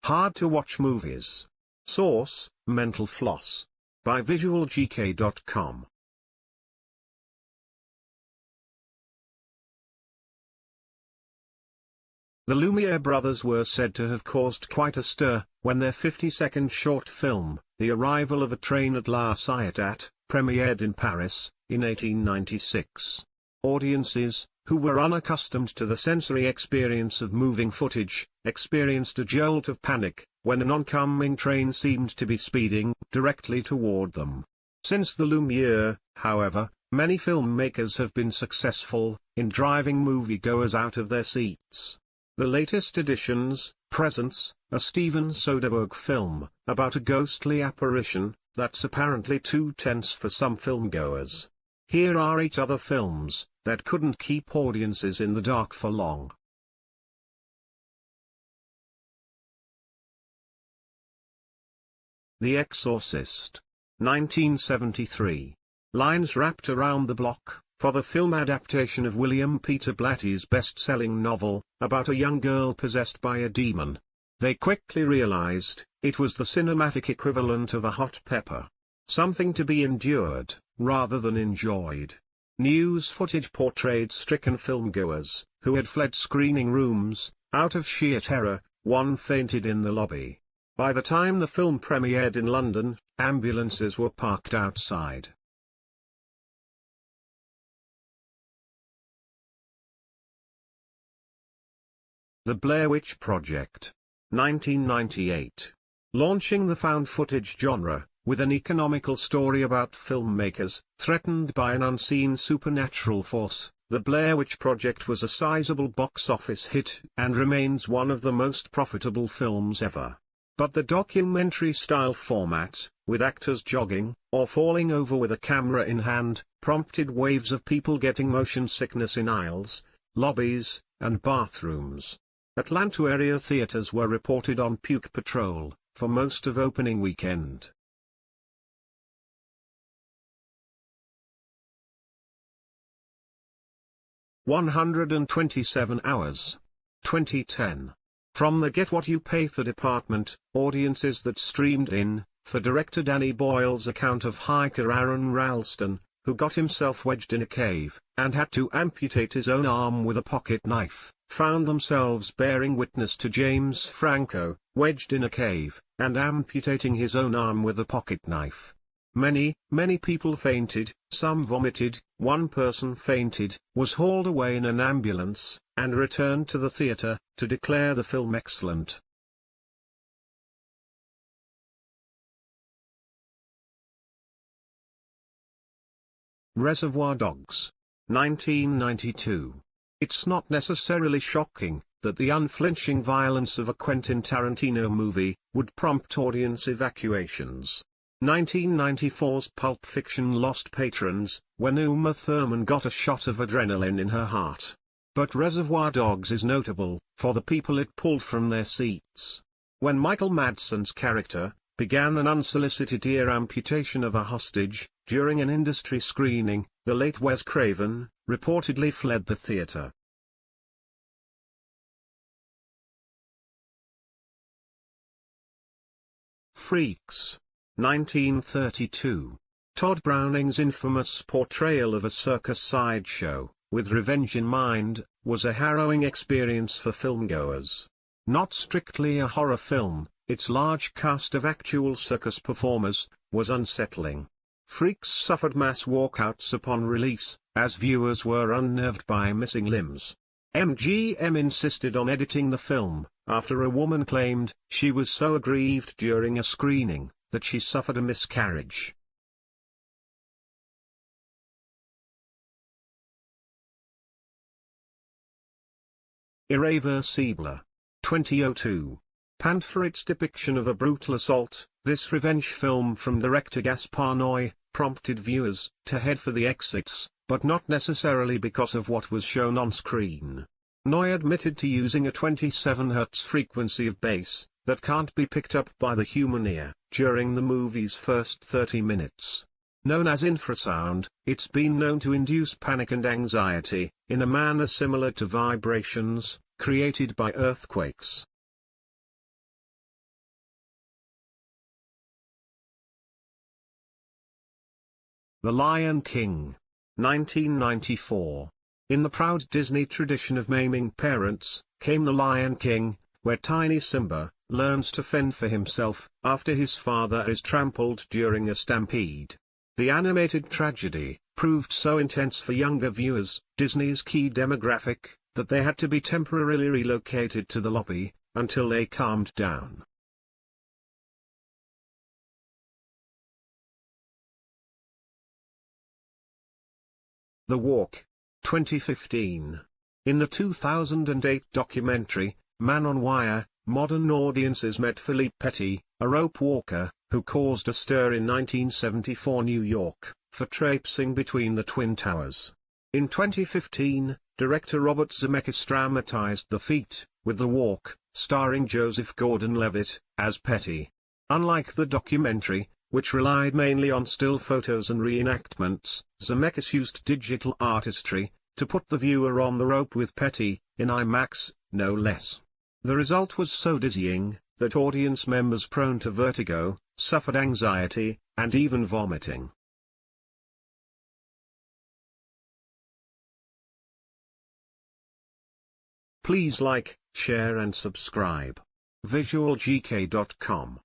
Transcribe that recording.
Hard to watch movies. Source, Mental Floss. By visualgk.com. The Lumière brothers were said to have caused quite a stir, when their 50-second short film, The Arrival of a Train at La Ciotat, premiered in Paris, in 1896. Audiences, who were unaccustomed to the sensory experience of moving footage, experienced a jolt of panic, when an oncoming train seemed to be speeding directly toward them. Since the Lumière, however, many filmmakers have been successful in driving moviegoers out of their seats. The latest editions, Presence, a Steven Soderbergh film, about a ghostly apparition, that's apparently too tense for some filmgoers. Here are 8 other films that couldn't keep audiences in the dark for long. The Exorcist. 1973. Lines wrapped around the block, for the film adaptation of William Peter Blatty's best-selling novel, about a young girl possessed by a demon. They quickly realized, it was the cinematic equivalent of a hot pepper. Something to be endured, rather than enjoyed. News footage portrayed stricken filmgoers, who had fled screening rooms. Out of sheer terror, one fainted in the lobby. By the time the film premiered in London, ambulances were parked outside. The Blair Witch Project. 1998. Launching the found footage genre, with an economical story about filmmakers threatened by an unseen supernatural force, The Blair Witch Project was a sizable box office hit and remains one of the most profitable films ever. But the documentary-style format, with actors jogging or falling over with a camera in hand, prompted waves of people getting motion sickness in aisles, lobbies, and bathrooms. Atlanta area theaters were reported on puke patrol for most of opening weekend. "127 Hours. 2010. From the Get What You Pay For department, audiences that streamed in, for director Danny Boyle's account of hiker Aaron Ralston, who got himself wedged in a cave, and had to amputate his own arm with a pocket knife, found themselves bearing witness to James Franco, wedged in a cave, and amputating his own arm with a pocket knife. Many people fainted, some vomited, one person fainted, was hauled away in an ambulance, and returned to the theater, to declare the film excellent. Reservoir Dogs. 1992. It's not necessarily shocking that the unflinching violence of a Quentin Tarantino movie would prompt audience evacuations. 1994's Pulp Fiction lost patrons when Uma Thurman got a shot of adrenaline in her heart. But Reservoir Dogs is notable for the people it pulled from their seats. When Michael Madsen's character began an unsolicited ear amputation of a hostage during an industry screening, the late Wes Craven reportedly fled the theater. Freaks. 1932. Todd Browning's infamous portrayal of a circus sideshow, with revenge in mind, was a harrowing experience for filmgoers. Not strictly a horror film, its large cast of actual circus performers was unsettling. Freaks suffered mass walkouts upon release, as viewers were unnerved by missing limbs. MGM insisted on editing the film, after a woman claimed she was so aggrieved during a screening that she suffered a miscarriage. Irreversible. 2002. Panned for its depiction of a brutal assault, this revenge film from director Gaspar Noé prompted viewers to head for the exits, but not necessarily because of what was shown on screen. Noé admitted to using a 27 Hz frequency of bass that can't be picked up by the human ear during the movie's first 30 minutes. Known as infrasound, it's been known to induce panic and anxiety, in a manner similar to vibrations created by earthquakes. The Lion King. 1994. In the proud Disney tradition of maiming parents, came The Lion King, where tiny Simba learns to fend for himself after his father is trampled during a stampede. The animated tragedy proved so intense for younger viewers, Disney's key demographic, that they had to be temporarily relocated to the lobby until they calmed down. The Walk. 2015. In the 2008 documentary, Man on Wire, modern audiences met Philippe Petit, a rope walker, who caused a stir in 1974 New York, for traipsing between the Twin Towers. In 2015, director Robert Zemeckis dramatized the feat, with The Walk, starring Joseph Gordon-Levitt, as Petit. Unlike the documentary, which relied mainly on still photos and reenactments, Zemeckis used digital artistry to put the viewer on the rope with Petit, in IMAX, no less. The result was so dizzying, that audience members prone to vertigo suffered anxiety, and even vomiting. Please like, share and subscribe. visualgk.com